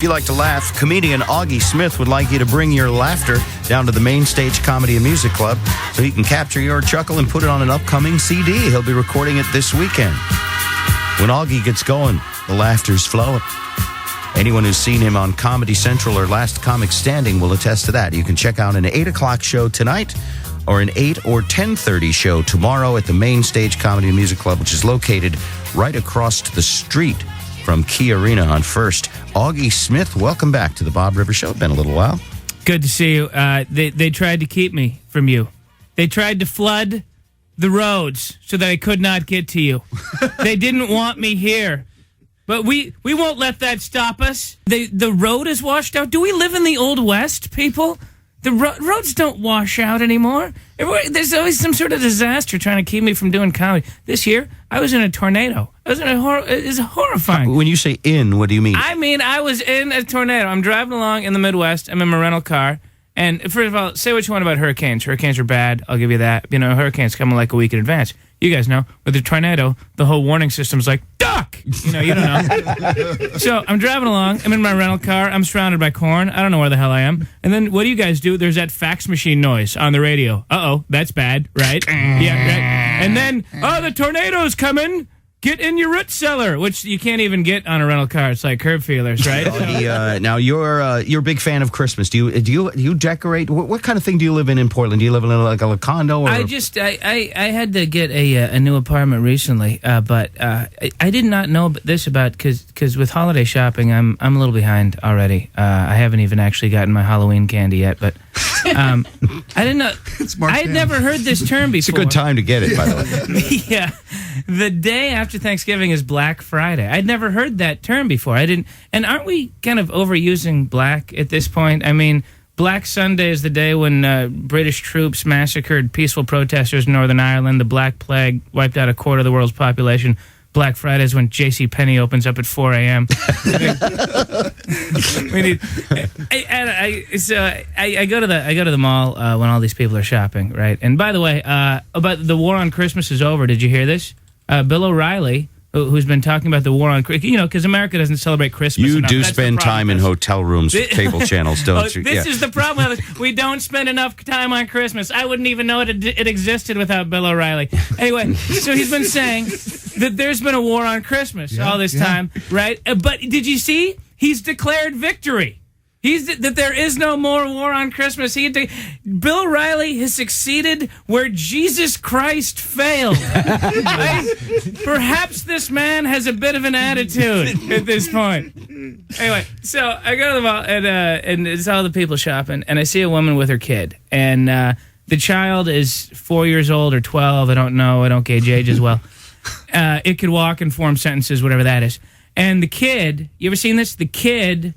If you like to laugh, comedian Auggie Smith would like you to bring your laughter down to the Main Stage Comedy and Music Club so he can capture your chuckle and put it on an upcoming CD. He'll be recording it this weekend. When Auggie gets going, the laughter's flowing. Anyone who's seen him on Comedy Central or Last Comic Standing will attest to that. You can check out an 8 o'clock show tonight or an 8 or 10:30 show tomorrow at the Main Stage Comedy and Music Club, which is located right across the street from Key Arena on First. Auggie Smith, welcome back to the Bob Rivers Show. It's been a little while. Good to see you. They tried to keep me from you. They tried to flood the roads so that I could not get to you. They didn't want me here. But we won't let that stop us. The road is washed out. Do we live in the Old West, people? The roads don't wash out anymore. There's always some sort of disaster trying to keep me from doing comedy. This year, I was in a tornado. It's horrifying. When you say in, what do you mean? I mean, I was in a tornado. I'm driving along in the Midwest. I'm in my rental car. And first of all, say what you want about hurricanes. Hurricanes are bad. I'll give you that. You know, hurricanes coming like a week in advance. You guys know. With the tornado, the whole warning system's like, duck! You know, you don't know. So I'm driving along. I'm in my rental car. I'm surrounded by corn. I don't know where the hell I am. And then what do you guys do? There's that fax machine noise on the radio. Uh-oh, that's bad, right? Yeah, right. And then, the tornado's coming. Get in your root cellar, which you can't even get on a rental car. It's like curb feelers, right? Now you're a big fan of Christmas. Do you decorate? What kind of thing do you live in Portland? Do you live in like a condo? Or? I had to get a new apartment recently, but I did not know this about because with holiday shopping, I'm a little behind already. I haven't even actually gotten my Halloween candy yet, but I didn't know. I had never heard this term before. It's a good time to get it, by the way. Yeah, the day after Thanksgiving is Black Friday. I'd never heard that term before. I didn't. And aren't we kind of overusing black at this point? I mean, Black Sunday is the day when British troops massacred peaceful protesters in Northern Ireland. The Black Plague wiped out a quarter of the world's population. Black Friday is when J.C. Penney opens up at 4 a.m. I go to the mall when all these people are shopping, right? And by the way, about the war on Christmas is over. Did you hear this? Bill O'Reilly, who's been talking about the war on, because America doesn't celebrate Christmas You enough. do That's spend time in hotel rooms with cable channels, don't you? This is the problem. We don't spend enough time on Christmas. I wouldn't even know it existed without Bill O'Reilly. Anyway, so he's been saying that there's been a war on Christmas all this time, right? But did you see? He's declared victory. That there is no more war on Christmas. Bill O'Reilly has succeeded where Jesus Christ failed. Perhaps this man has a bit of an attitude at this point. Anyway, so I go to the mall, and it's all the people shopping, and I see a woman with her kid. And the child is 4 years old or 12. I don't know. I don't gauge age as well. It could walk and form sentences, whatever that is. And the kid, you ever seen this? The kid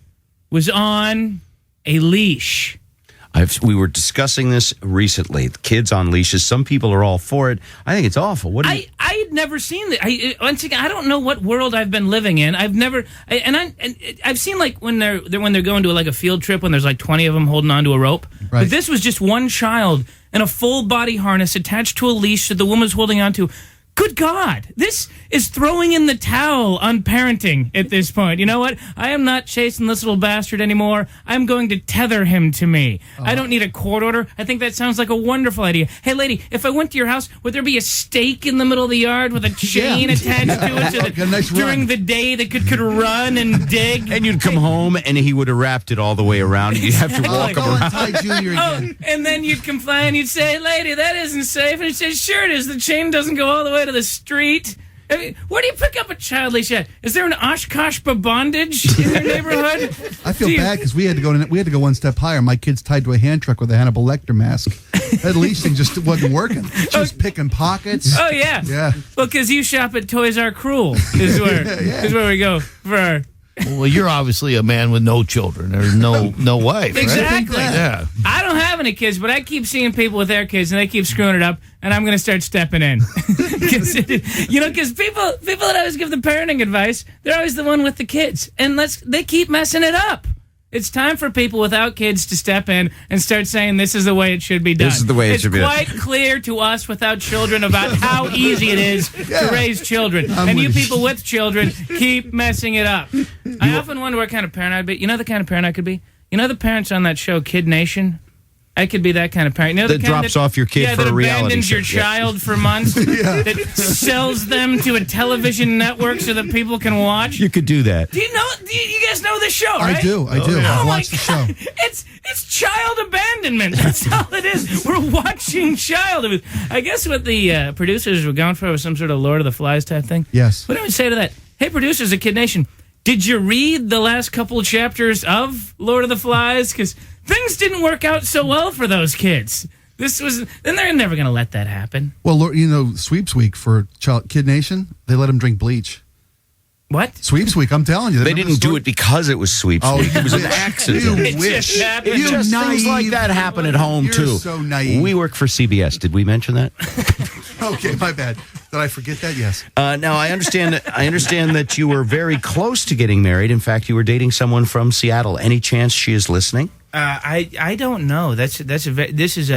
was on a leash. We were discussing this recently. The kids on leashes. Some people are all for it. I think it's awful. I had never seen that. Once again, I don't know what world I've been living in. I've never, I've seen like when they're going to like a field trip when there's like 20 of them holding onto a rope. Right. But this was just one child in a full body harness attached to a leash that the woman was holding onto. Good God, this is throwing in the towel on parenting at this point. You know what? I am not chasing this little bastard anymore. I'm going to tether him to me. I don't need a court order. I think that sounds like a wonderful idea. Hey, lady, if I went to your house, would there be a stake in the middle of the yard with a chain attached to it so that during the day they could run and dig? And you'd come home and he would have wrapped it all the way around. You'd have to walk him around. Ty Jr. again. And then you'd complain. You'd say, lady, that isn't safe. And he'd say, sure it is. The chain doesn't go all the way to the street. I mean, where do you pick up a child leash at? Is there an Oshkosh bondage in your neighborhood? I feel bad because we had to go one step higher. My kid's tied to a hand truck with a Hannibal Lecter mask. That leash thing just wasn't working. She was picking pockets. Oh yeah, yeah. Well, because you shop at Toys R Cruel is where we go for our. Well, you're obviously a man with no children or no wife. Exactly. Right? Yeah. I don't have any kids, but I keep seeing people with their kids, and they keep screwing it up, and I'm going to start stepping in. Because people that always give the parenting advice, they're always the one with the kids, and they keep messing it up. It's time for people without kids to step in and start saying this is the way it should be done. This is the way it should be done. It's quite clear to us without children about how easy it is to raise children. And you people with children keep messing it up. I often wonder what kind of parent I'd be. You know the kind of parent I could be? You know the parents on that show, Kid Nation? I could be that kind of parent. You know, that drops off your kid for a reality abandons show. your child for months. That sells them to a television network so that people can watch. You could do that. Do you guys know this show, right? I do. Oh I've my watched the show. God. It's child abandonment. That's all it is. We're watching child abandonment. I guess what the producers were going for was some sort of Lord of the Flies type thing. Yes. What do I say to that? Hey, producers of Kid Nation, did you read the last couple of chapters of Lord of the Flies? Because things didn't work out so well for those kids. And they're never going to let that happen. Well, you know, Sweeps Week for Kid Nation, they let them drink bleach. What? Sweeps Week, I'm telling you. They didn't do it because it was sweeps. Oh, it was an accident. It just happened. Things like that happen at home, You're too. so naive. We work for CBS. Did we mention that? Okay, my bad. Did I forget that? Yes. Now, I understand that you were very close to getting married. In fact, you were dating someone from Seattle. Any chance she is listening? I don't know. This is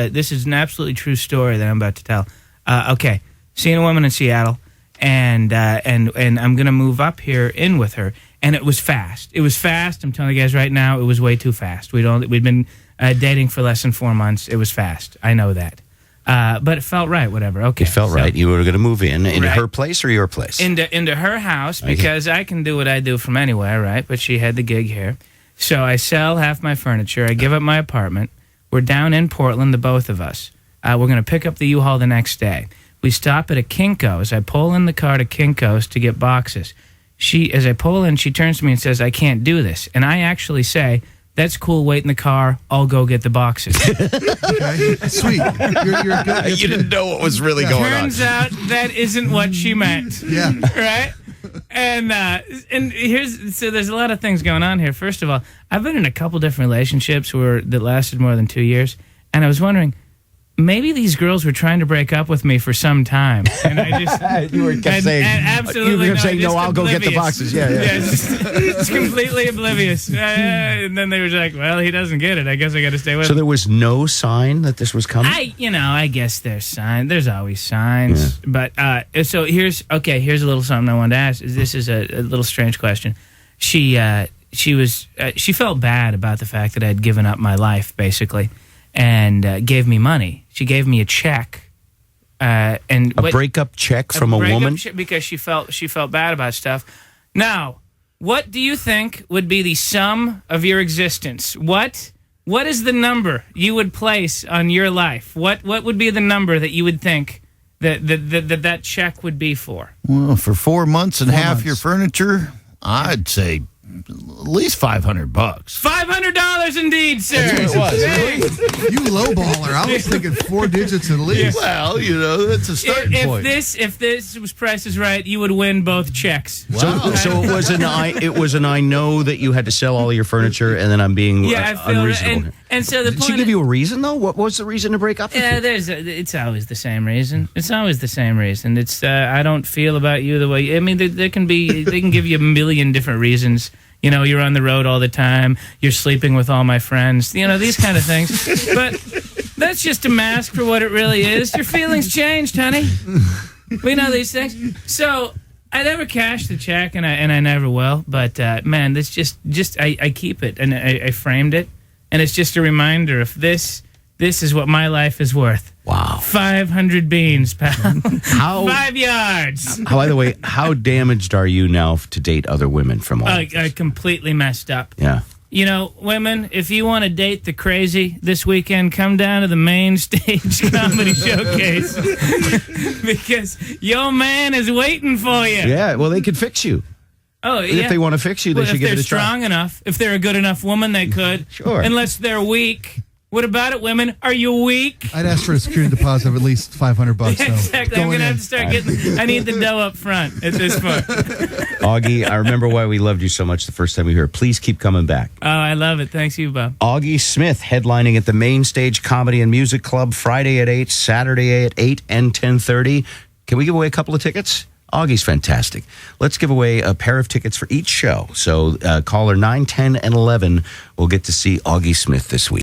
an absolutely true story that I'm about to tell. Okay, seeing a woman in Seattle, and I'm gonna move up here in with her, and it was fast. It was fast. I'm telling you guys right now, it was way too fast. We'd been dating for less than 4 months. It was fast. I know that. But it felt right, whatever. Okay. It felt right. You were going to move into her place or your place? Into her house, because I can do what I do from anywhere, right? But she had the gig here. So I sell half my furniture. I give up my apartment. We're down in Portland, the both of us. We're going to pick up the U-Haul the next day. We stop at a Kinko's. I pull in the car to Kinko's to get boxes. As I pull in, she turns to me and says, I can't do this. And I actually say, that's cool, wait in the car, I'll go get the boxes. Okay, sweet. You're good. You didn't know what was really going on. Turns out that isn't what she meant. Yeah. Right? And there's a lot of things going on here. First of all, I've been in a couple different relationships that lasted more than 2 years, and I was wondering, maybe these girls were trying to break up with me for some time, and I just you were saying, absolutely no, I'll go get the boxes. Yeah. It's completely oblivious. And then they were like, "Well, he doesn't get it. I guess I got to stay with him." So there was no sign that this was coming. I guess there's signs. There's always signs. Yeah. But so here's a little something I wanted to ask. This is a little strange question. She felt bad about the fact that I had given up my life, basically, and gave me money. She gave me a check, a breakup check from a woman, because she felt bad about stuff. Now, what do you think would be the sum of your existence? What is the number you would place on your life? What would be the number that you would think that check would be for? Well, for 4 months and half your furniture, I'd say at least $500. $500 indeed, sir. That's what it was. You lowballer. I was thinking 4 digits at least. Well, that's a starting point. If this was Price is Right, you would win both checks. Wow. So it was an I know that you had to sell all of your furniture, and then I'm being unreasonable. And so the Did point she give you a reason though? What was the reason to break up? It's always the same reason. It's always the same reason. It's I don't feel about you the way. I mean, they can give you a million different reasons. You're on the road all the time. You're sleeping with all my friends. These kind of things. But that's just a mask for what it really is. Your feelings changed, honey. We know these things. So I never cashed the check, and I never will. But man, this just I keep it, and I framed it, and it's just a reminder of this. This is what my life is worth. Wow. 500 beans, pal. 5 yards. By the way, how damaged are you now to date other women from all of this? I completely messed up. Yeah. Women, if you want to date the crazy this weekend, come down to the main stage comedy showcase. Because your man is waiting for you. Yeah, well, they could fix you. Oh, yeah. If they want to fix you, they should give it a try. If they're strong enough, if they're a good enough woman, they could. Sure. Unless they're weak. What about it, women? Are you weak? I'd ask for a security deposit of at least $500. Exactly. I'm going to have to start getting... I need the dough up front at this point. Augie, I remember why we loved you so much the first time we were here. Please keep coming back. Oh, I love it. Thanks you, Bob. Auggie Smith headlining at the Main Stage Comedy and Music Club Friday at 8, Saturday at 8 and 10:30. Can we give away a couple of tickets? Augie's fantastic. Let's give away a pair of tickets for each show. So caller 9, 10, and 11 will get to see Auggie Smith this week.